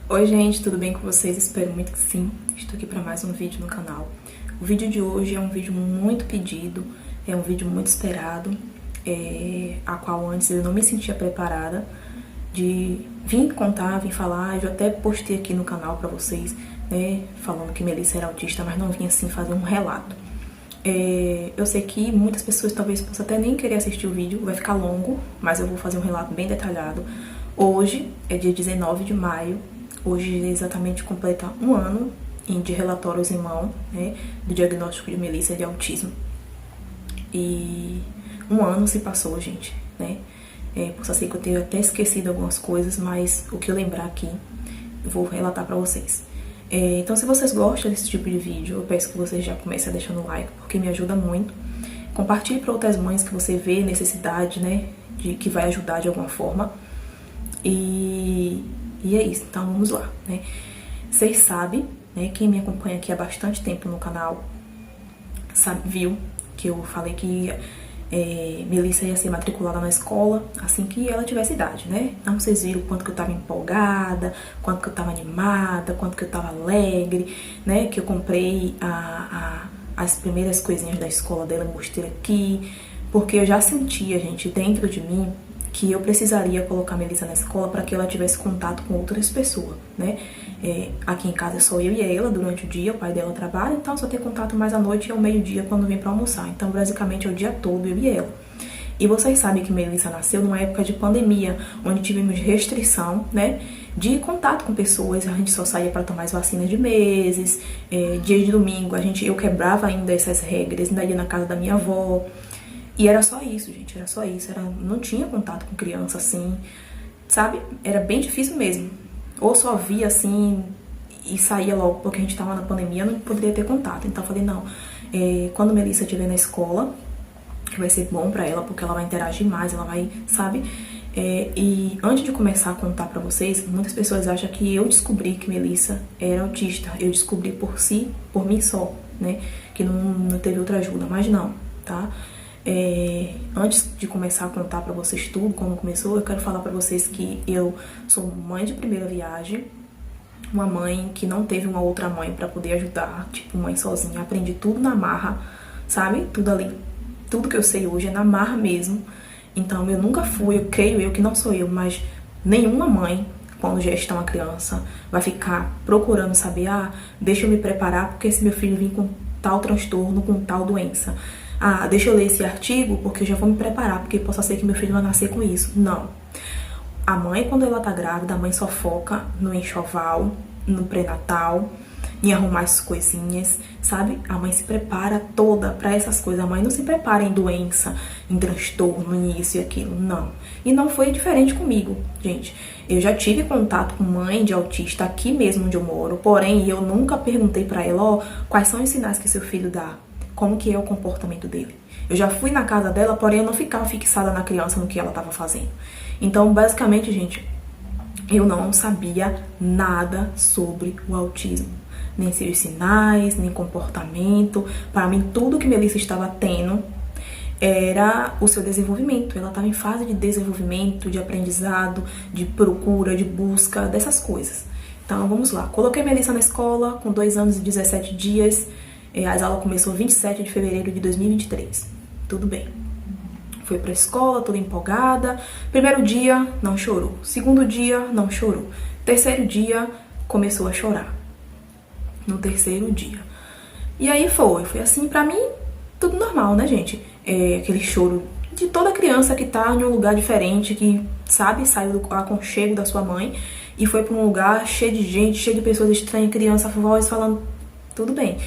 Oi gente, tudo bem com vocês? Espero muito que sim. Estou aqui para mais um vídeo no canal. O vídeo de hoje é um vídeo muito pedido, é um vídeo muito esperado, a qual antes eu não me sentia preparada de vir contar, vir falar. Eu até postei aqui no canal para vocês, né, falando que Melissa era autista, mas não vim assim fazer um relato. Eu sei que muitas pessoas talvez possam até nem querer assistir o vídeo, vai ficar longo, mas eu vou fazer um relato bem detalhado. Hoje é dia 19 de maio, hoje exatamente completa um ano de relatórios em mão, né, do diagnóstico de Melissa de autismo. E um ano se passou, gente, né? Posso ser que eu tenha até esquecido algumas coisas, mas o que eu lembrar aqui, eu vou relatar pra vocês. Então, se vocês gostam desse tipo de vídeo, eu peço que vocês já comecem deixando o like, porque me ajuda muito. Compartilhe para outras mães que você vê necessidade, né, de que vai ajudar de alguma forma. E é isso, então vamos lá, né? Vocês sabem, né, quem me acompanha aqui há bastante tempo no canal, viu que eu falei que Melissa ia ser matriculada na escola assim que ela tivesse idade, né? Então vocês viram o quanto que eu tava empolgada, quanto que eu tava animada, quanto que eu tava alegre, né? Que eu comprei as primeiras coisinhas da escola dela, mostrei aqui, porque eu já sentia, gente, dentro de mim que eu precisaria colocar a Melissa na escola para que ela tivesse contato com outras pessoas, né? Aqui em casa é só eu e ela durante o dia, o pai dela trabalha, então só ter contato mais à noite e ao meio-dia quando vem para almoçar. Então, basicamente, é o dia todo eu e ela. E vocês sabem que Melissa nasceu numa época de pandemia, onde tivemos restrição, né, de contato com pessoas. A gente só saía para tomar as vacinas de meses, dia de domingo eu quebrava ainda essas regras, ainda ia na casa da minha avó. E era só isso, gente, era só isso. Não tinha contato com criança assim, sabe? Era bem difícil mesmo. Ou só via assim e saía logo, porque a gente tava na pandemia, não poderia ter contato. Então eu falei, não, quando Melissa estiver na escola, que vai ser bom pra ela, porque ela vai interagir mais, ela vai, sabe? E antes de começar a contar pra vocês, muitas pessoas acham que eu descobri que Melissa era autista. Eu descobri por mim só, né? Que não teve outra ajuda, mas não, tá? Antes de começar a contar pra vocês tudo, como começou, eu quero falar pra vocês que eu sou mãe de primeira viagem, uma mãe que não teve uma outra mãe pra poder ajudar, tipo mãe sozinha, aprendi tudo na marra, sabe? Tudo ali, tudo que eu sei hoje é na marra mesmo. Então eu nunca fui, eu creio eu que não sou eu, mas nenhuma mãe, quando gesta uma criança, vai ficar procurando saber, deixa eu me preparar porque esse meu filho vir com tal transtorno, com tal doença. Deixa eu ler esse artigo porque eu já vou me preparar, porque possa ser que meu filho vai nascer com isso. Não. A mãe, quando ela tá grávida, a mãe só foca no enxoval, no pré-natal, em arrumar as coisinhas, sabe? A mãe se prepara toda pra essas coisas. A mãe não se prepara em doença, em transtorno, em isso e aquilo, não. E não foi diferente comigo, gente. Eu já tive contato com mãe de autista aqui mesmo onde eu moro, porém eu nunca perguntei pra ela, quais são os sinais que seu filho dá? Como que é o comportamento dele. Eu já fui na casa dela, porém eu não ficava fixada na criança, no que ela estava fazendo. Então, basicamente, gente, eu não sabia nada sobre o autismo. Nem seus sinais, nem comportamento. Para mim, tudo que Melissa estava tendo era o seu desenvolvimento. Ela estava em fase de desenvolvimento, de aprendizado, de procura, de busca, dessas coisas. Então, vamos lá. Coloquei Melissa na escola com 2 anos e 17 dias. As aulas começou 27 de fevereiro de 2023. Tudo bem. Foi pra escola, toda empolgada. Primeiro dia, não chorou. Segundo dia, não chorou. Terceiro dia, começou a chorar. No terceiro dia. E aí foi assim, pra mim, tudo normal, né, gente? Aquele choro de toda criança que tá em um lugar diferente, que, sabe, saiu do aconchego da sua mãe e foi pra um lugar cheio de gente, cheio de pessoas estranhas, criança, voz falando, tudo bem.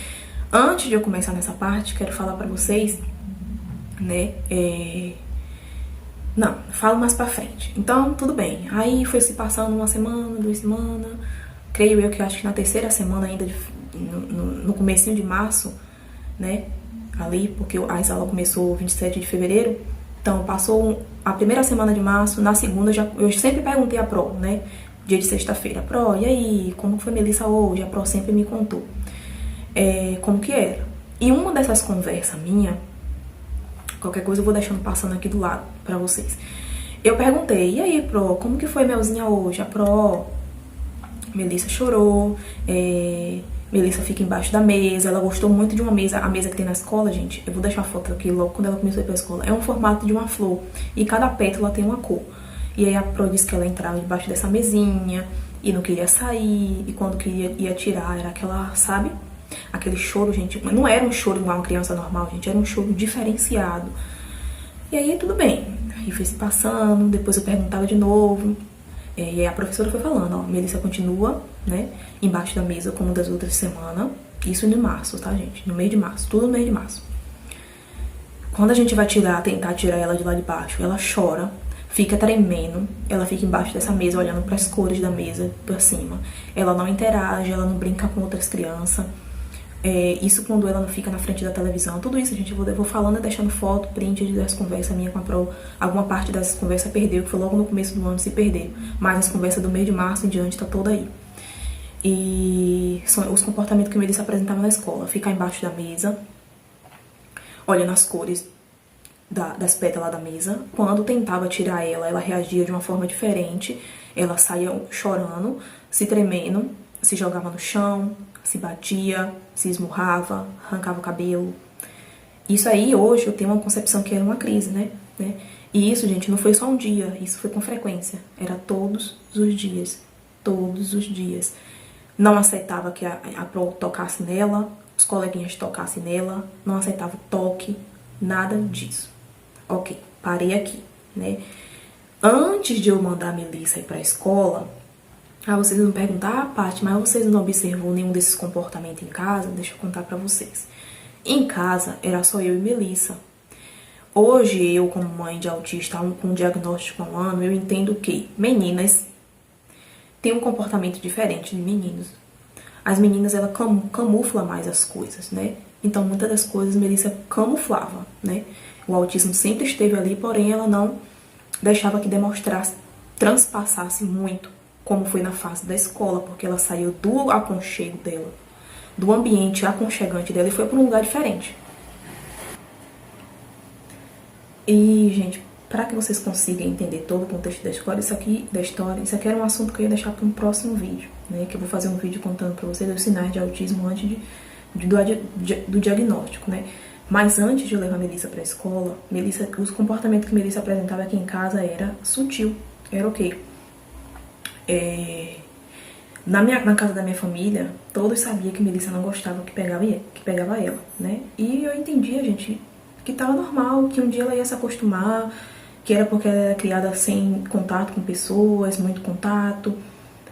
Antes de eu começar nessa parte, quero falar pra vocês, né, não, falo mais pra frente. Então, tudo bem. Aí foi se passando 1 semana, 2 semanas, creio eu que acho que na terceira semana ainda, no comecinho de março, né, ali, porque as aulas começou 27 de fevereiro, então passou a primeira semana de março, na segunda eu sempre perguntei a Pro, né, dia de sexta-feira, Pro, e aí, como foi Melissa hoje? A Pro sempre me contou. Como que era. E uma dessas conversas minha, qualquer coisa eu vou deixando passando aqui do lado pra vocês. Eu perguntei, e aí, Pro, como que foi Melzinha hoje? A Pro, Melissa chorou, Melissa fica embaixo da mesa, ela gostou muito de uma mesa, a mesa que tem na escola, gente, eu vou deixar a foto aqui logo quando ela começou a ir pra escola, é um formato de uma flor, e cada pétala tem uma cor. E aí a Pro disse que ela entrava debaixo dessa mesinha, e não queria sair, e quando ia tirar, era aquela, sabe? Aquele choro, gente, não era um choro igual uma criança normal, gente, era um choro diferenciado. E aí tudo bem, aí foi se passando, depois eu perguntava de novo, e aí a professora foi falando, ó, Melissa continua, né, embaixo da mesa como das outras semanas, isso no março, tá, gente, no mês de março, tudo no mês de março. Quando a gente vai tentar tirar ela de lá de baixo, ela chora, fica tremendo, ela fica embaixo dessa mesa olhando para as cores da mesa pra cima, ela não interage, ela não brinca com outras crianças. Isso quando ela não fica na frente da televisão. Tudo isso, gente, eu vou falando e deixando foto, print das conversas minha com a Pro. Alguma parte dessas conversas perdeu, que foi logo no começo do ano, se perdeu. Mas as conversas do mês de março em diante tá toda aí. E são os comportamentos que o Melissa apresentava na escola. Ficar embaixo da mesa, olhando as cores das pétalas da mesa. Quando tentava tirar ela reagia de uma forma diferente. Ela saía chorando, se tremendo, se jogava no chão, se batia, se esmurrava, arrancava o cabelo. Isso aí, hoje, eu tenho uma concepção que era uma crise, né? E isso, gente, não foi só um dia, isso foi com frequência. Era todos os dias. Todos os dias. Não aceitava que a Pro tocasse nela, os coleguinhas tocassem nela, não aceitava o toque, nada disso. Ok, parei aqui, né? Antes de eu mandar a Melissa ir pra escola, vocês vão perguntar, Paty, mas vocês não observou nenhum desses comportamentos em casa? Deixa eu contar pra vocês. Em casa, era só eu e Melissa. Hoje, eu, como mãe de autista, com um diagnóstico há um ano, eu entendo que meninas têm um comportamento diferente de meninos. As meninas, ela camufla mais as coisas, né? Então, muitas das coisas Melissa camuflava, né? O autismo sempre esteve ali, porém, ela não deixava que demonstrasse, transpassasse muito, como foi na fase da escola, porque ela saiu do aconchego dela, do ambiente aconchegante dela e foi para um lugar diferente. E, gente, para que vocês consigam entender todo o contexto da história, isso aqui era um assunto que eu ia deixar para um próximo vídeo, né? Que eu vou fazer um vídeo contando para vocês os sinais de autismo antes do diagnóstico, né? Mas antes de eu levar a Melissa para a escola, os comportamentos que Melissa apresentava aqui em casa era sutil, era ok. Na casa da minha família, todos sabiam que Melissa não gostava que pegava ela, né? E eu entendia, gente, que tava normal, que um dia ela ia se acostumar, que era porque ela era criada sem contato com pessoas, muito contato.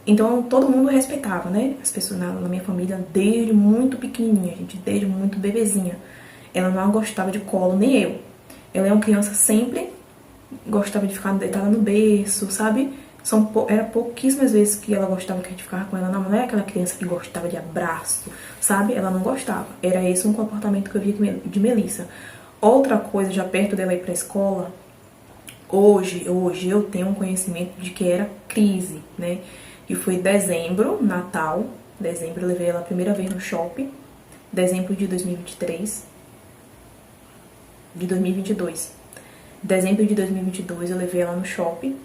Então todo mundo respeitava, né? As pessoas na minha família, desde muito pequenininha, gente, desde muito bebezinha. Ela não gostava de colo, nem eu. Ela é uma criança sempre gostava de ficar deitada no berço, sabe? Era pouquíssimas vezes que ela gostava que a gente ficava com ela. Não é aquela criança que gostava de abraço, sabe? Ela não gostava. Era esse um comportamento que eu via de Melissa. Outra coisa, já perto dela ir pra escola, hoje eu tenho um conhecimento de que era crise, né? E foi dezembro, Natal. Dezembro eu levei ela a primeira vez no shopping. Dezembro de 2023. De 2022. Dezembro de 2022 eu levei ela no shopping.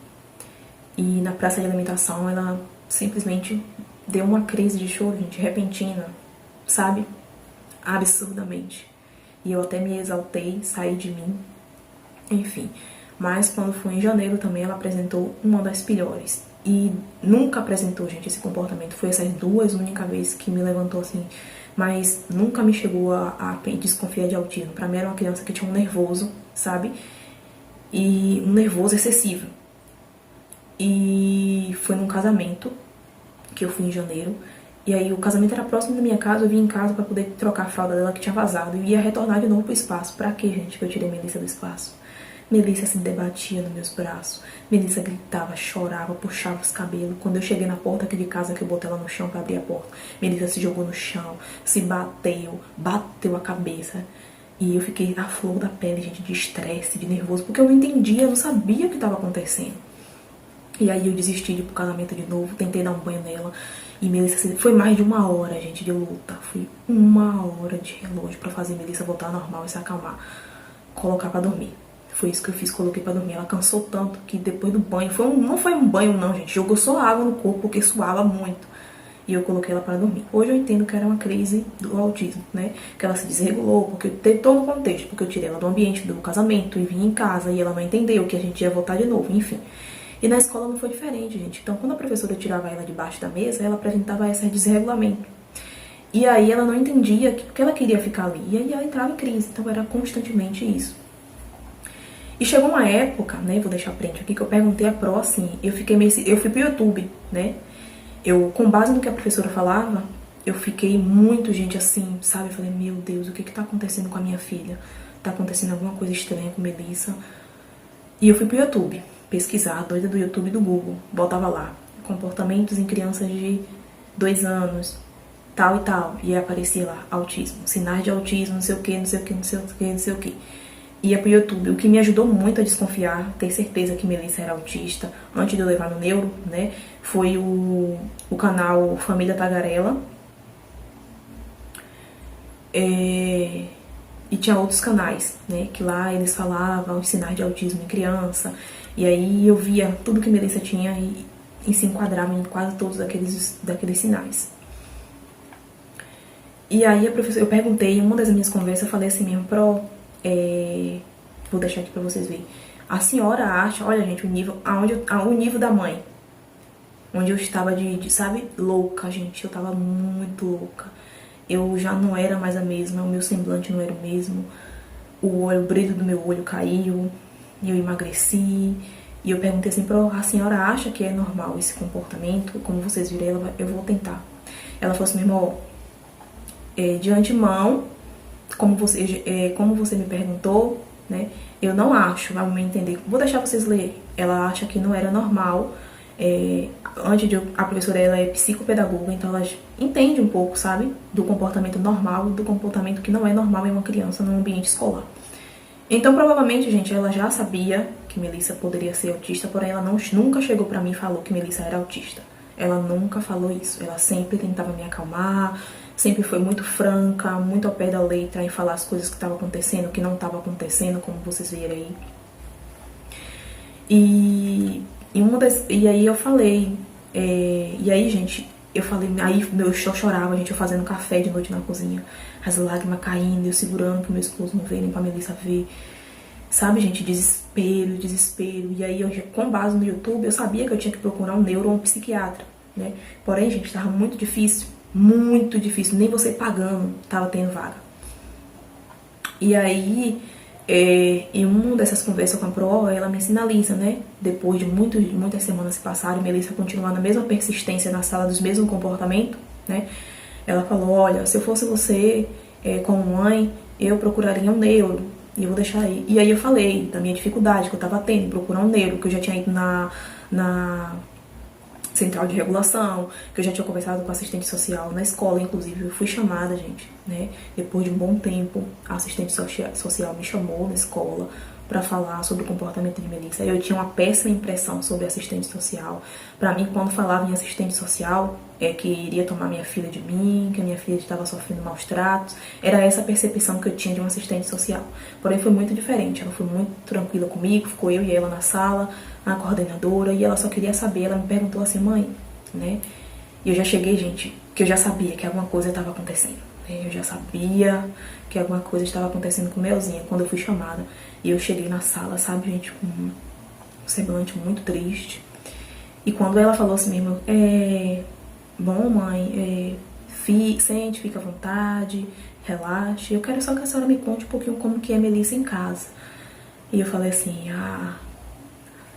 E na praça de alimentação ela simplesmente deu uma crise de choro, gente, repentina, sabe? Absurdamente. E eu até me exaltei, saí de mim. Enfim. Mas quando foi em janeiro também ela apresentou uma das piores. E nunca apresentou, gente, esse comportamento. Foi essas duas únicas vezes que me levantou assim. Mas nunca me chegou a desconfiar de autismo. Pra mim era uma criança que tinha um nervoso, sabe? E um nervoso excessivo. E foi num casamento que eu fui em janeiro. E aí o casamento era próximo da minha casa. Eu vim em casa pra poder trocar a fralda dela que tinha vazado. E ia retornar de novo pro espaço. Pra quê, gente, que eu tirei Melissa do espaço? Melissa se debatia nos meus braços. Melissa gritava, chorava, puxava os cabelos. Quando eu cheguei na porta aqui de casa, que eu botei ela no chão pra abrir a porta, Melissa se jogou no chão, se bateu a cabeça. E eu fiquei na flor da pele, gente, de estresse, de nervoso, porque eu não entendia, eu não sabia o que estava acontecendo. E aí eu desisti de ir pro casamento de novo, tentei dar um banho nela. E Melissa, foi mais de 1 hora, gente, de luta. Foi 1 hora de relógio pra fazer Melissa voltar ao normal e se acalmar. Colocar pra dormir. Foi isso que eu fiz, coloquei pra dormir. Ela cansou tanto que depois do banho, não foi um banho não, gente, jogou só água no corpo porque suava muito. e eu coloquei ela para dormir. Hoje eu entendo que era uma crise do autismo, né? Que ela se desregulou, porque teve todo o contexto, porque eu tirei ela do ambiente do casamento e vim em casa e ela não entendeu que a gente ia voltar de novo, enfim. E na escola não foi diferente, gente. Então, quando a professora tirava ela debaixo da mesa, ela apresentava esse desregulamento. E aí ela não entendia que ela queria ficar ali. E aí ela entrava em crise. Então era constantemente isso. E chegou uma época, né, vou deixar print aqui, que eu perguntei a Pro, assim, eu fui pro YouTube, né, com base no que a professora falava, eu fiquei muito, gente, assim, sabe, eu falei, meu Deus, o que tá acontecendo com a minha filha? Tá acontecendo alguma coisa estranha com Melissa? E eu fui pro YouTube, pesquisar, doida do YouTube e do Google, botava lá, comportamentos em crianças de 2 anos, tal e tal, e aparecia lá, autismo, sinais de autismo, não sei o que, não sei o que, não sei o que, não sei o que. Ia pro YouTube, o que me ajudou muito a desconfiar, ter certeza que Melissa era autista, antes de eu levar no neuro, né, foi o canal Família Tagarela. E tinha outros canais, né, que lá eles falavam os sinais de autismo em criança, e aí eu via tudo que Melissa tinha e se enquadrava em quase todos daqueles sinais. E aí a professora, eu perguntei, em uma das minhas conversas, eu falei assim mesmo, Pro, vou deixar aqui pra vocês verem. A senhora acha, olha gente, o nível da mãe, onde eu estava sabe, louca, gente, eu tava muito louca. Eu já não era mais a mesma, o meu semblante não era o mesmo, o brilho do meu olho caiu, e eu emagreci. E eu perguntei assim, Pro, a senhora acha que é normal esse comportamento? Como vocês viram, eu vou tentar. Ela falou assim, meu irmão, de antemão, como você me perguntou, né, eu não acho, vai me entender, vou deixar vocês lerem. Ela acha que não era normal, a professora, ela é psicopedagoga, então ela entende um pouco, sabe, do comportamento normal, do comportamento que não é normal em uma criança no ambiente escolar. Então, provavelmente, gente, ela já sabia que Melissa poderia ser autista, porém ela nunca chegou pra mim e falou que Melissa era autista. Ela nunca falou isso, ela sempre tentava me acalmar, sempre foi muito franca, muito ao pé da letra em falar as coisas que estavam acontecendo, que não estavam acontecendo, como vocês viram aí. E aí eu falei, e aí, gente, eu falei, aí eu chorava, gente, eu fazendo café de noite na cozinha, as lágrimas caindo, eu segurando pro meu esposo não ver, nem pra Melissa ver. Sabe, gente, desespero, desespero. E aí, com base no YouTube, eu sabia que eu tinha que procurar um neuro ou um psiquiatra, né? Porém, gente, tava muito difícil, nem você pagando tava tendo vaga. E aí, em uma dessas conversas com a Pro, ela me sinaliza, né? Depois de muitas semanas se passaram, Melissa continuar na mesma persistência na sala dos mesmos comportamentos, né? Ela falou, olha, se eu fosse você, como mãe, eu procuraria um neuro. E eu vou deixar aí. E aí eu falei da minha dificuldade que eu tava tendo em procurar um neuro, que eu já tinha ido na central de regulação, que eu já tinha conversado com assistente social na escola, inclusive eu fui chamada, gente, né? Depois de um bom tempo, a assistente social me chamou na escola para falar sobre o comportamento de Melissa. Eu tinha uma péssima impressão sobre assistente social. Para mim, quando falava em assistente social, que iria tomar minha filha de mim, que a minha filha estava sofrendo maus tratos, era essa a percepção que eu tinha de uma assistente social. Porém, foi muito diferente. Ela foi muito tranquila comigo, ficou eu e ela na sala, a coordenadora, e ela só queria saber. Ela me perguntou assim, mãe, né? E eu já cheguei, gente, que eu já sabia que alguma coisa estava acontecendo. Eu já sabia que alguma coisa estava acontecendo com Melzinha quando eu fui chamada. E eu cheguei na sala, sabe, gente, com um semblante muito triste. E quando ela falou assim mesmo, bom, mãe, sente, fica à vontade, relaxe. Eu quero só que a senhora me conte um pouquinho como que é Melissa em casa. E eu falei assim,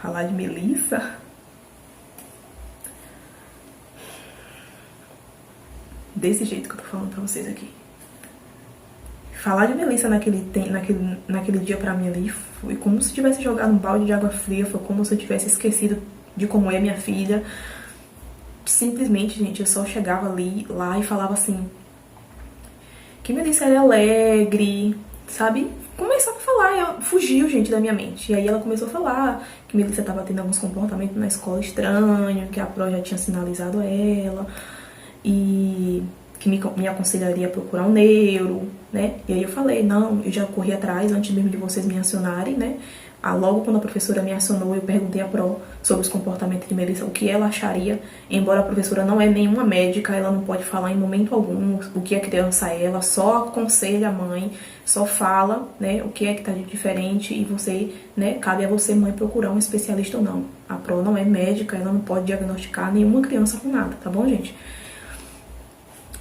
falar de Melissa? Desse jeito que eu tô falando pra vocês aqui. Falar de Melissa naquele dia pra mim ali foi como se tivesse jogado um balde de água fria, foi como se eu tivesse esquecido de como é minha filha. Simplesmente, gente, eu só chegava lá e falava assim, que Melissa era alegre, sabe? Começou a falar, fugiu, gente, da minha mente. E aí ela começou a falar que Melissa tava tendo alguns comportamentos na escola estranhos, que a Pro já tinha sinalizado ela, e que me aconselharia a procurar um neuro, né? E aí eu falei, não, eu já corri atrás, antes mesmo de vocês me acionarem, né? Logo quando a professora me acionou, eu perguntei à Pro sobre os comportamentos de Melissa, o que ela acharia. Embora a professora não é nenhuma médica, ela não pode falar em momento algum o que a criança é, ela só aconselha a mãe, só fala, né, o que é que tá de diferente e você, né, cabe a você, mãe, procurar um especialista ou não. A Pro não é médica, ela não pode diagnosticar nenhuma criança com nada, tá bom, gente?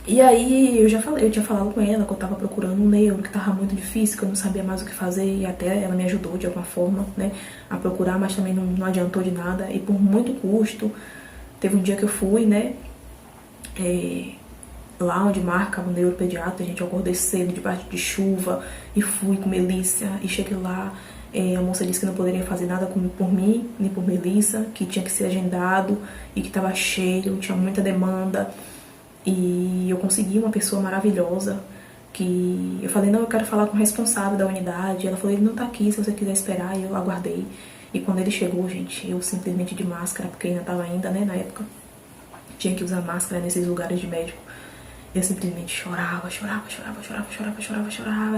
E aí eu tinha falado com ela que eu tava procurando um neuro, que tava muito difícil, que eu não sabia mais o que fazer, e até ela me ajudou de alguma forma, né, a procurar, mas também não adiantou de nada, e por muito custo, teve um dia que eu fui, né, lá onde marca o neuropediatra, a gente acordei cedo, debaixo de chuva, e fui com Melissa, e cheguei lá, a moça disse que não poderia fazer nada por mim, nem por Melissa, que tinha que ser agendado, e que tava cheio, tinha muita demanda. E eu consegui uma pessoa maravilhosa, que eu falei, não, eu quero falar com o responsável da unidade. Ela falou, ele não tá aqui, se você quiser esperar. E eu aguardei. E quando ele chegou, gente, eu simplesmente de máscara, porque ainda tava né, na época, tinha que usar máscara nesses lugares de médico. Eu simplesmente chorava.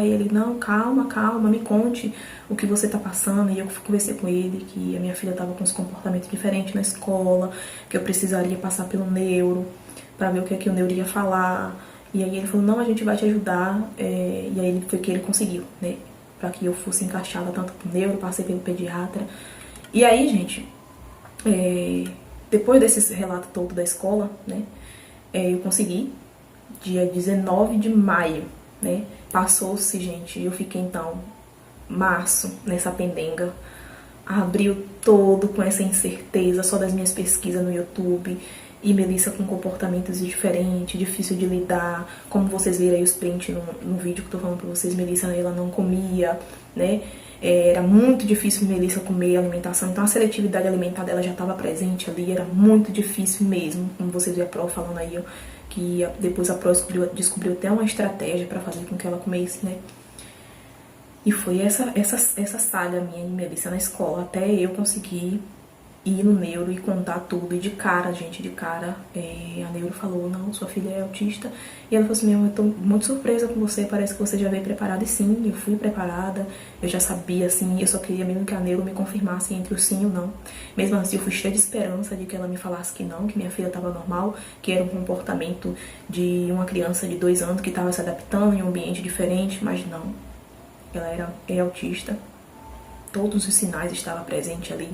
E ele, não, calma, me conte o que você tá passando. E eu conversei com ele que a minha filha tava com uns comportamentos diferentes na escola, que eu precisaria passar pelo neuro, pra ver o que é que o neuro ia falar. E aí ele falou, não, a gente vai te ajudar. E aí foi que ele conseguiu, né, pra que eu fosse encaixada tanto pro neuro, passei pelo pediatra. E aí, gente, depois desse relato todo da escola, né, eu consegui, dia 19 de maio, né, passou-se, gente, eu fiquei então março nessa pendenga, abril todo com essa incerteza só das minhas pesquisas no YouTube, e Melissa com comportamentos diferentes, difícil de lidar, como vocês viram aí os prints no vídeo que eu tô falando pra vocês, Melissa, ela não comia, né, era muito difícil Melissa comer a alimentação, então a seletividade alimentar dela já estava presente ali, era muito difícil mesmo, como vocês viram a Pro falando aí, ó, que depois a Pro descobriu até uma estratégia pra fazer com que ela comesse, né. E foi essa saga minha de Melissa na escola, até eu conseguir ir no neuro e contar tudo. E de cara, gente, a neuro falou, não, sua filha é autista. E ela falou assim, eu tô muito surpresa com você, parece que você já veio preparada. E sim, eu fui preparada, eu já sabia, assim, eu só queria mesmo que a neuro me confirmasse entre o sim e o não. Mesmo assim, eu fui cheia de esperança de que ela me falasse que não, que minha filha estava normal, que era um comportamento de uma criança de 2 anos que estava se adaptando em um ambiente diferente, mas não. Ela é autista, todos os sinais estavam presentes ali,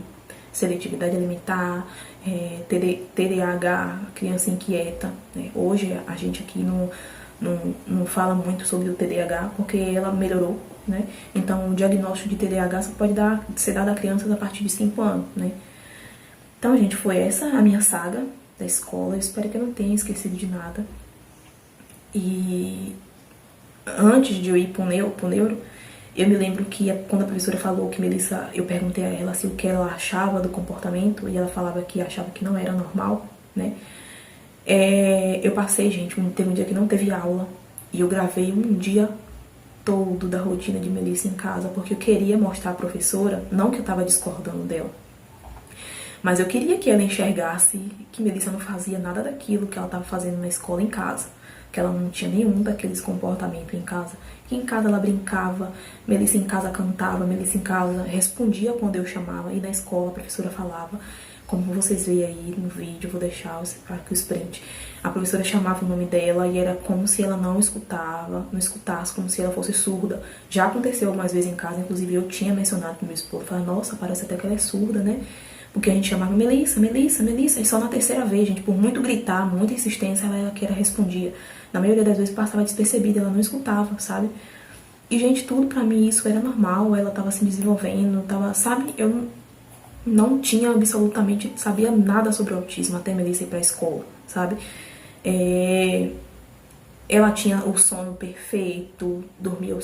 seletividade alimentar, TDAH, criança inquieta, né? Hoje a gente aqui não fala muito sobre o TDAH porque ela melhorou, né? Então o diagnóstico de TDAH só pode ser dado a crianças a partir de 5 anos, né? Então, gente, foi essa a minha saga da escola, eu espero que eu não tenha esquecido de nada. E antes de eu ir pro neuro, eu me lembro que quando a professora falou que Melissa, eu perguntei a ela assim, o que ela achava do comportamento, e ela falava que achava que não era normal, né? Eu passei, gente, teve um dia que não teve aula, e eu gravei um dia todo da rotina de Melissa em casa, porque eu queria mostrar à professora, não que eu tava discordando dela, mas eu queria que ela enxergasse que Melissa não fazia nada daquilo que ela tava fazendo na escola em casa, que ela não tinha nenhum daqueles comportamentos em casa. Que em casa ela brincava, Melissa em casa cantava, Melissa em casa respondia quando eu chamava, e na escola a professora falava, como vocês veem aí no vídeo, eu vou deixar aqui os prints, a professora chamava o nome dela e era como se ela não escutasse, como se ela fosse surda. Já aconteceu algumas vezes em casa, inclusive eu tinha mencionado pro meu esposo, falei, nossa, parece até que ela é surda, né? Porque a gente chamava Melissa, e só na terceira vez, gente, por muito gritar, muita insistência, ela que era respondia. Na maioria das vezes passava despercebida, ela não escutava, sabe? E, gente, tudo pra mim isso era normal, ela tava se desenvolvendo, sabe? Eu não tinha absolutamente, sabia nada sobre o autismo até Melissa ir pra escola, sabe? Ela tinha o sono perfeito, dormia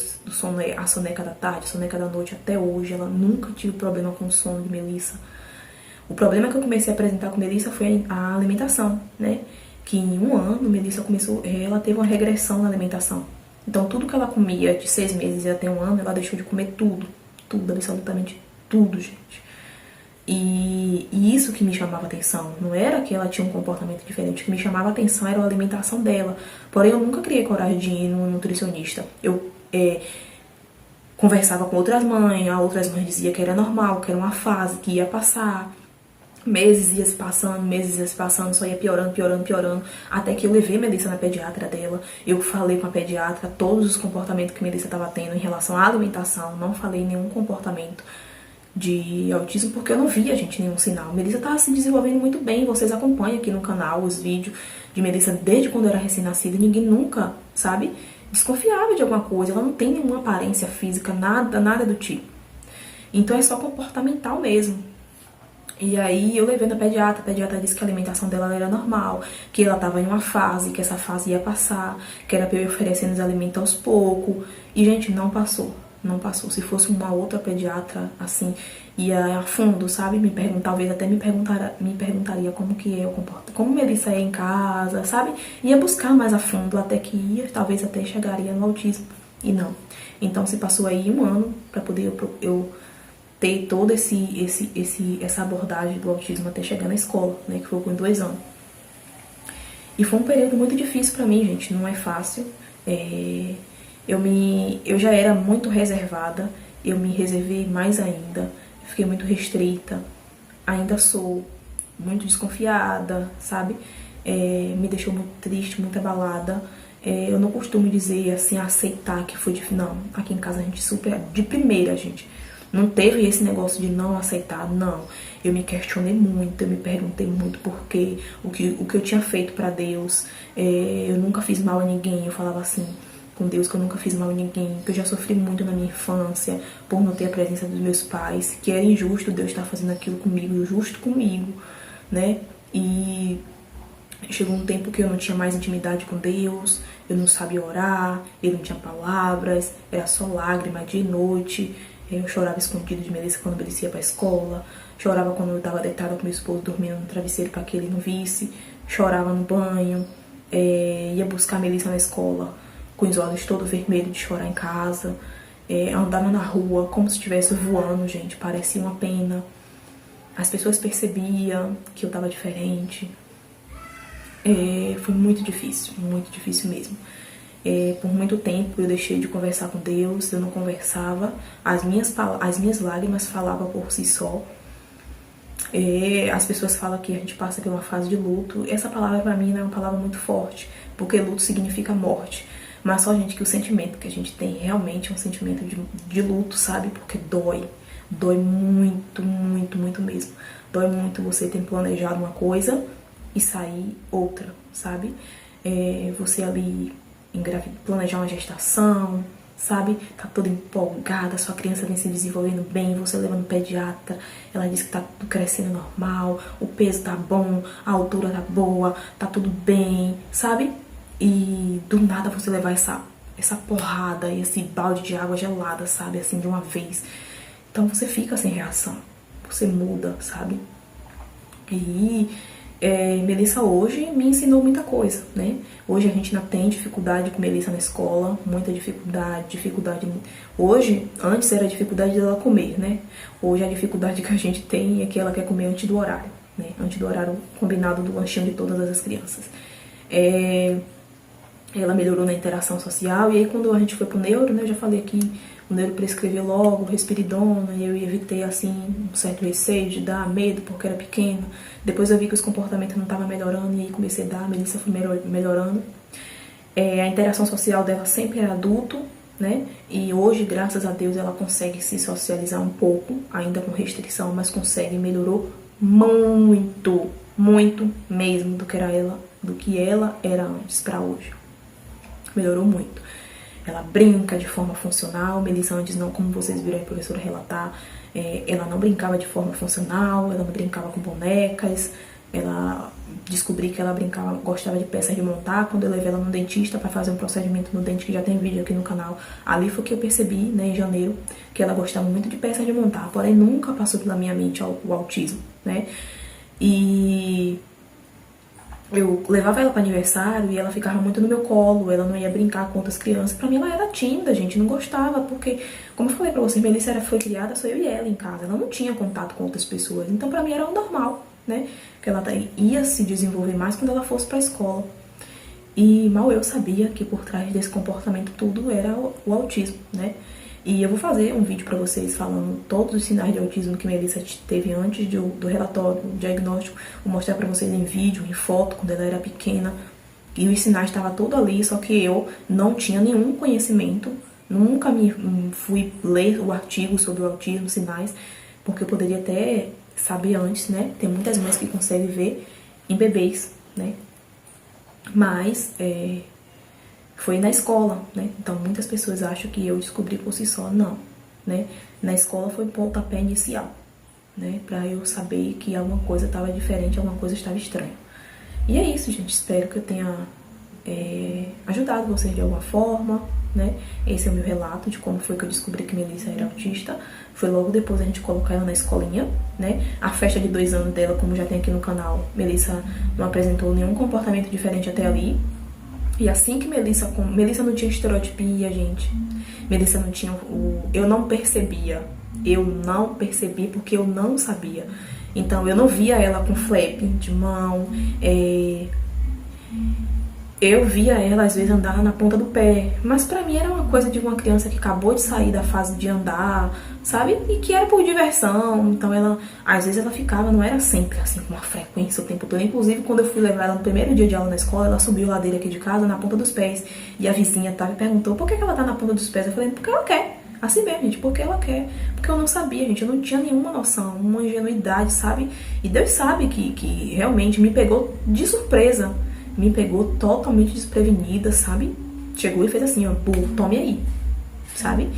a soneca da tarde, a soneca da noite até hoje, ela nunca tive problema com o sono de Melissa. O problema que eu comecei a apresentar com Melissa foi a alimentação, né? Que em 1 ano, Melissa ela teve uma regressão na alimentação. Então, tudo que ela comia de 6 meses e até 1 ano, ela deixou de comer tudo. Tudo, absolutamente tudo, gente. E isso que me chamava atenção. Não era que ela tinha um comportamento diferente. O que me chamava atenção era a alimentação dela. Porém, eu nunca criei coragem de ir no nutricionista. conversava com outras mães, a outras mães diziam que era normal, que era uma fase, que ia passar. Meses ia se passando, só ia piorando, piorando, piorando, até que eu levei a Melissa na pediatra dela. Eu falei com a pediatra todos os comportamentos que a Melissa estava tendo em relação à alimentação, não falei nenhum comportamento de autismo, porque eu não via, gente, nenhum sinal. Melissa estava se desenvolvendo muito bem, vocês acompanham aqui no canal os vídeos de Melissa desde quando eu era recém-nascida, ninguém nunca, sabe, desconfiava de alguma coisa, ela não tem nenhuma aparência física, nada do tipo. Então é só comportamental mesmo. E aí eu levei na pediatra, a pediatra disse que a alimentação dela era normal, que ela estava em uma fase, que essa fase ia passar, que era pra eu ir oferecendo os alimentos aos poucos. E, gente, não passou. Não passou. Se fosse uma outra pediatra, assim, ia a fundo, sabe? Talvez até me perguntaria como que é o comportamento, como Melissa é em casa, sabe? Ia buscar mais a fundo, até que ia, talvez até chegaria no autismo. E não. Então se passou aí um ano pra poder eu ter toda essa abordagem do autismo até chegar na escola, né, que foi com 2 anos. E foi um período muito difícil pra mim, gente, não é fácil. Eu já era muito reservada, eu me reservei mais ainda, fiquei muito restrita, ainda sou muito desconfiada, sabe? Me deixou muito triste, muito abalada. Eu não costumo dizer assim, aceitar que foi difícil. Não, aqui em casa a gente super, de primeira, gente. Não teve esse negócio de não aceitar, não. Eu me questionei muito, eu me perguntei muito por quê, o que eu tinha feito pra Deus. Eu nunca fiz mal a ninguém, eu falava assim com Deus que eu nunca fiz mal a ninguém, que eu já sofri muito na minha infância por não ter a presença dos meus pais, que era injusto Deus estar fazendo aquilo comigo, justo comigo, né? E chegou um tempo que eu não tinha mais intimidade com Deus, eu não sabia orar, eu não tinha palavras, era só lágrima dia e noite. Eu chorava escondido de Melissa quando Melissa ia pra escola, chorava quando eu tava deitada com meu esposo dormindo no travesseiro para que ele não visse, chorava no banho, ia buscar a Melissa na escola com os olhos todos vermelhos de chorar em casa, andava na rua como se estivesse voando, gente, parecia uma pena. As pessoas percebiam que eu tava diferente. Foi muito difícil mesmo. Por muito tempo eu deixei de conversar com Deus, eu não conversava, as minhas lágrimas falavam por si só. As pessoas falam que a gente passa por uma fase de luto. Essa palavra pra mim não é uma palavra muito forte, porque luto significa morte. Mas só, gente, que o sentimento que a gente tem realmente é um sentimento de luto, sabe? Porque dói muito, muito, muito mesmo. Dói muito você ter planejado uma coisa e sair outra, sabe? Você ali planejar uma gestação, sabe? Tá toda empolgada, sua criança vem se desenvolvendo bem, você leva no pediatra, ela diz que tá tudo crescendo normal, o peso tá bom, a altura tá boa, tá tudo bem, sabe? E do nada você levar essa porrada e esse balde de água gelada, sabe? Assim, de uma vez. Então você fica sem reação, você muda, sabe? E Melissa hoje me ensinou muita coisa, né? Hoje a gente ainda tem dificuldade com Melissa na escola, muita dificuldade. Hoje, antes era a dificuldade dela comer, né? Hoje a dificuldade que a gente tem é que ela quer comer antes do horário, né? Antes do horário combinado do lanchinho de todas as crianças. Ela melhorou na interação social, e aí quando a gente foi pro neuro, né? Eu já falei aqui, o neuro prescreveu logo Risperidona, e eu evitei, assim, um certo receio de dar, medo, porque era pequena. Depois eu vi que os comportamentos não estavam melhorando, e aí comecei a dar, a Melissa foi melhorando. A interação social dela sempre era adulto, né? E hoje, graças a Deus, ela consegue se socializar um pouco, ainda com restrição, mas consegue, melhorou muito, muito mesmo do que ela era antes pra hoje. Melhorou muito. Ela brinca de forma funcional. Melissa antes não, como vocês viram a professora relatar, ela não brincava de forma funcional, ela não brincava com bonecas. Ela descobri que ela gostava de peças de montar quando eu levei ela no dentista para fazer um procedimento no dente, que já tem vídeo aqui no canal. Ali foi que eu percebi, né, em janeiro, que ela gostava muito de peças de montar, porém nunca passou pela minha mente o autismo, né? E eu levava ela para aniversário e ela ficava muito no meu colo, ela não ia brincar com outras crianças. Pra mim ela era tímida, gente, não gostava, porque, como eu falei pra vocês, Melissa foi criada só eu e ela em casa, ela não tinha contato com outras pessoas, então pra mim era o normal, né, que ela ia se desenvolver mais quando ela fosse pra escola. E mal eu sabia que por trás desse comportamento tudo era o autismo, né. E eu vou fazer um vídeo pra vocês falando todos os sinais de autismo que Melissa teve antes do relatório, do diagnóstico. Vou mostrar pra vocês em vídeo, em foto, quando ela era pequena. E os sinais estavam todos ali, só que eu não tinha nenhum conhecimento. Nunca me fui ler o artigo sobre o autismo, sinais, porque eu poderia até saber antes, né? Tem muitas mães que conseguem ver em bebês, né? Mas foi na escola, né? Então muitas pessoas acham que eu descobri por si só, não, né? Na escola foi o pontapé inicial, né? Pra eu saber que alguma coisa estava diferente, alguma coisa estava estranha. E é isso, gente. Espero que eu tenha ajudado vocês de alguma forma, né? Esse é o meu relato de como foi que eu descobri que Melissa era autista. Foi logo depois a gente colocar ela na escolinha, né? A festa de 2 anos dela, como já tem aqui no canal, Melissa não apresentou nenhum comportamento diferente até ali. E assim que Melissa não tinha estereotipia, gente. Melissa não tinha eu não percebia. Eu não percebi porque eu não sabia. Então eu não via ela com flap de mão. Eu via ela às vezes andar na ponta do pé, mas pra mim era uma coisa de uma criança que acabou de sair da fase de andar, sabe? E que era por diversão. Então ela, às vezes ela ficava, não era sempre assim com uma frequência o tempo todo. Inclusive quando eu fui levar ela no primeiro dia de aula na escola, ela subiu a ladeira aqui de casa na ponta dos pés. E a vizinha tava e perguntou: por que ela tá na ponta dos pés? Eu falei: porque ela quer. Assim mesmo, gente, porque ela quer. Porque eu não sabia, gente, eu não tinha nenhuma noção, uma ingenuidade, sabe? E Deus sabe que realmente me pegou de surpresa. Me pegou totalmente desprevenida, sabe? Chegou e fez assim, ó, tome aí, sabe?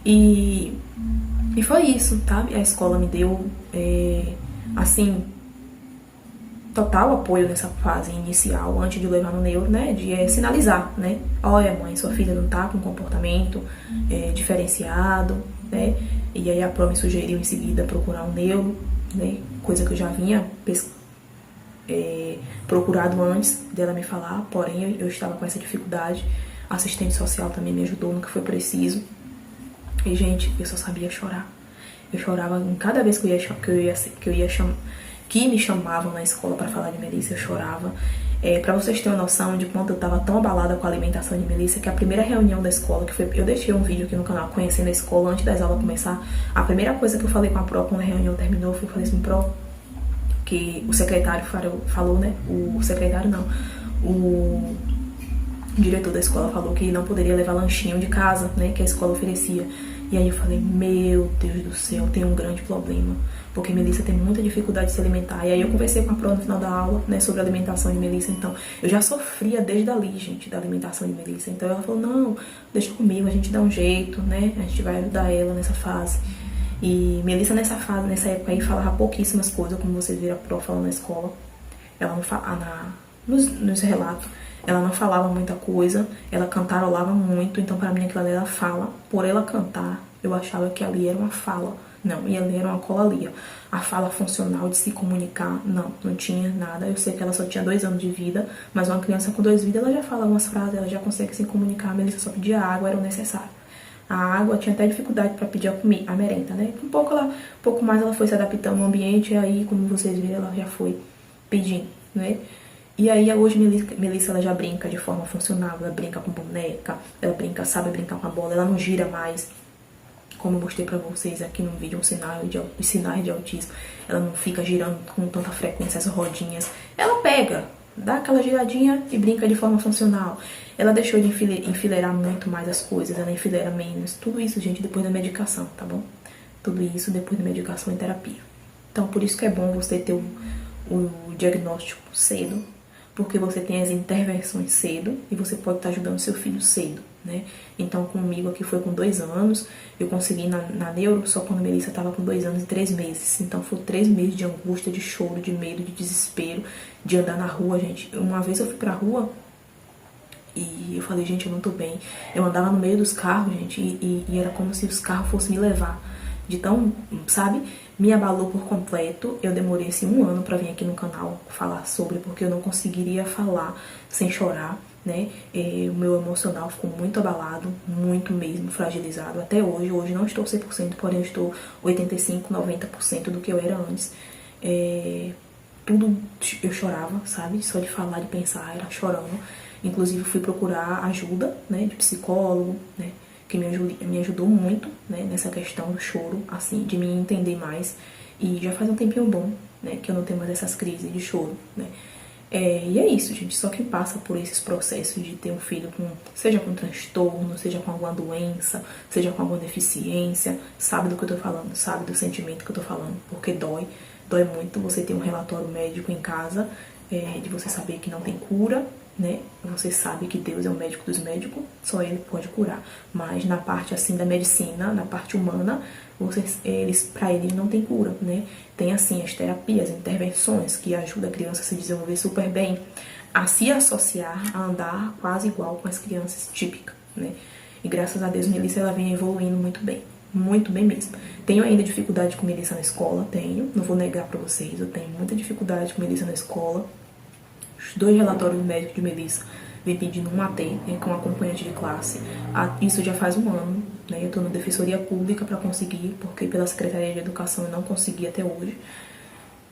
E foi isso, sabe? A escola me deu, assim, total apoio nessa fase inicial, antes de levar no neuro, né? De sinalizar, né? Olha, mãe, sua filha não tá com comportamento diferenciado, né? E aí a Pro me sugeriu em seguida procurar um neuro, né? Coisa que eu já vinha procurado antes dela me falar, porém eu estava com essa dificuldade. A assistente social também me ajudou no que foi preciso. E, gente, eu só sabia chorar. Eu chorava em cada vez que me chamavam na escola para falar de Melissa, eu chorava. Pra vocês terem uma noção de quanto eu tava tão abalada com a alimentação de Melissa, que a primeira reunião da escola, que foi, eu deixei um vídeo aqui no canal conhecendo a escola antes das aulas começar, a primeira coisa que eu falei com a Pro quando a reunião terminou, foi eu falei assim: Pro, que o secretário falou, né? O secretário não. O diretor da escola falou que não poderia levar lanchinho de casa, né? Que a escola oferecia. E aí eu falei: meu Deus do céu, tem um grande problema. Porque Melissa tem muita dificuldade de se alimentar. E aí eu conversei com a Pro no final da aula, né? Sobre a alimentação de Melissa. Então, eu já sofria desde ali, gente, da alimentação de Melissa. Então ela falou: não, deixa comigo, a gente dá um jeito, né? A gente vai ajudar ela nessa fase. E Melissa nessa época aí, falava pouquíssimas coisas, como vocês viram a Pro falando na escola. Ela não falava, nos relatos, ela não falava muita coisa, ela cantarolava muito, então pra mim aquilo ali era fala. Por ela cantar, eu achava que ali era uma fala. Não, e ali era uma colalia. A fala funcional de se comunicar, não tinha nada. Eu sei que ela só tinha 2 anos de vida, mas uma criança com 2 vidas, ela já fala algumas frases, ela já consegue se comunicar. A Melissa só pedia água, era o necessário. A água, tinha até dificuldade para pedir a merenda, né? Um pouco mais ela foi se adaptando ao ambiente, e aí, como vocês viram, ela já foi pedindo, né? E aí, hoje, Melissa, ela já brinca de forma funcional, ela brinca com boneca, ela sabe brincar com a bola, ela não gira mais, como eu mostrei pra vocês aqui no vídeo, os sinais de autismo. Ela não fica girando com tanta frequência as rodinhas, ela pega, dá aquela giradinha e brinca de forma funcional. Ela deixou de enfileirar muito mais as coisas, ela enfileira menos. Tudo isso, gente, depois da medicação, tá bom? Tudo isso depois da medicação e terapia. Então, por isso que é bom você ter o diagnóstico cedo, porque você tem as intervenções cedo e você pode estar ajudando seu filho cedo, né? Então, comigo aqui foi com 2 anos, eu consegui na neuro só quando a Melissa estava com 2 anos e 3 meses. Então, foi 3 meses de angústia, de choro, de medo, de desespero, de andar na rua, gente. Uma vez eu fui pra rua e eu falei: gente, eu não tô bem. Eu andava no meio dos carros, gente, e era como se os carros fossem me levar. De tão, sabe, me abalou por completo. Eu demorei assim 1 ano pra vir aqui no canal falar sobre, porque eu não conseguiria falar sem chorar, né? O meu emocional ficou muito abalado, muito mesmo, fragilizado. Até hoje não estou 100%, porém eu estou 85%, 90% do que eu era antes. Tudo eu chorava, sabe? Só de falar, de pensar, era chorando. Inclusive fui procurar ajuda, né, de psicólogo, né, que me ajudou muito, né, nessa questão do choro, assim, de me entender mais. E já faz um tempinho bom, né, que eu não tenho mais essas crises de choro, né. E é isso, gente. Só quem passa por esses processos de ter um filho seja com transtorno, seja com alguma doença, seja com alguma deficiência, sabe do que eu tô falando, sabe do sentimento que eu tô falando, porque dói muito você ter um relatório médico em casa, de você saber que não tem cura, né? Você sabe que Deus é o médico dos médicos, só Ele pode curar. Mas na parte assim da medicina, na parte humana, para eles não tem cura, né? Tem assim as terapias, intervenções que ajudam a criança a se desenvolver super bem, a se associar, a andar quase igual com as crianças típicas, né? E graças a Deus, Melissa, ela vem evoluindo muito bem mesmo. Tenho ainda dificuldade com Melissa na escola, não vou negar pra vocês, eu tenho muita dificuldade com Melissa na escola. Os 2 relatórios médicos de Melissa vem pedindo um AT, né, com acompanhante de classe. Isso já faz um ano, né? Eu tô na Defensoria Pública para conseguir, porque pela Secretaria de Educação eu não consegui até hoje.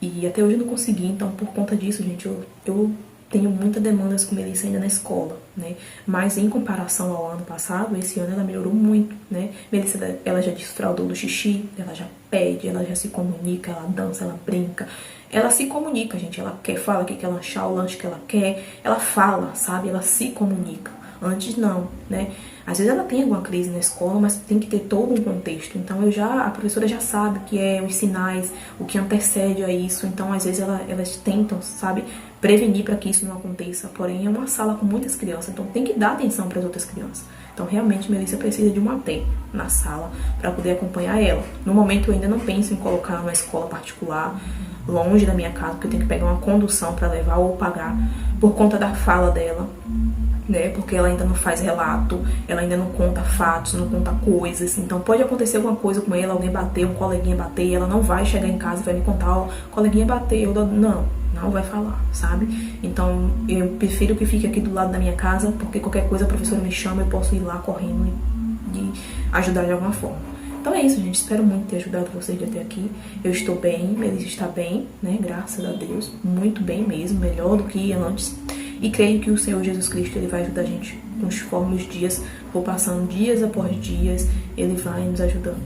E até hoje eu não consegui, então por conta disso, gente, eu tenho muitas demandas com Melissa ainda na escola, né? Mas em comparação ao ano passado, esse ano ela melhorou muito, né? Melissa, ela já desfraudou do xixi, ela já pede, ela já se comunica, ela dança, ela brinca. Ela se comunica, gente. Ela fala que quer lanchar, o lanche que ela quer. Ela fala, sabe? Ela se comunica. Antes não, né? Às vezes ela tem alguma crise na escola, mas tem que ter todo um contexto. Então a professora já sabe o que é os sinais, o que antecede a isso. Então às vezes elas tentam, sabe, prevenir para que isso não aconteça. Porém é uma sala com muitas crianças, então tem que dar atenção para as outras crianças. Então realmente Melissa precisa de uma AT na sala para poder acompanhar ela. No momento eu ainda não penso em colocar ela numa escola particular, longe da minha casa, porque eu tenho que pegar uma condução para levar ou pagar por conta da fala dela, né? Porque ela ainda não faz relato, ela ainda não conta fatos, não conta coisas. Então pode acontecer alguma coisa com ela, alguém bater, um coleguinha bater, ela não vai chegar em casa e vai me contar, ó, coleguinha bateu, não vai falar, sabe? Então eu prefiro que fique aqui do lado da minha casa, porque qualquer coisa a professora me chama, eu posso ir lá correndo e ajudar de alguma forma. Então é isso, gente. Espero muito ter ajudado vocês de até aqui. Eu estou bem, Melissa está bem, né? Graças a Deus. Muito bem mesmo, melhor do que antes. E creio que o Senhor Jesus Cristo, Ele vai ajudar a gente conforme os dias. Vou passando dias após dias, Ele vai nos ajudando.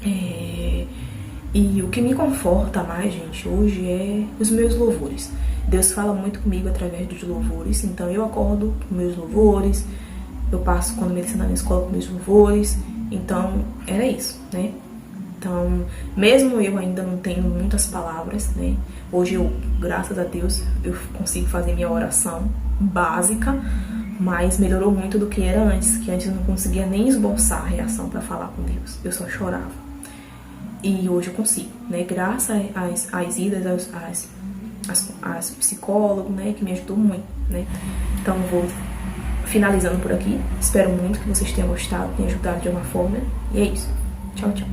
E o que me conforta mais, gente, hoje é os meus louvores. Deus fala muito comigo através dos louvores. Então eu acordo com meus louvores. Eu passo quando Melissa está na escola com meus louvores. Então, era isso, né? Então, mesmo eu ainda não tendo muitas palavras, né? Hoje eu, graças a Deus, eu consigo fazer minha oração básica, mas melhorou muito do que era antes, que antes eu não conseguia nem esboçar a reação para falar com Deus. Eu só chorava. E hoje eu consigo, né? Graças às idas, às psicólogos, né? Que me ajudou muito, né? Então, eu vou finalizando por aqui. Espero muito que vocês tenham gostado, tenham ajudado de alguma forma. E é isso. Tchau, tchau.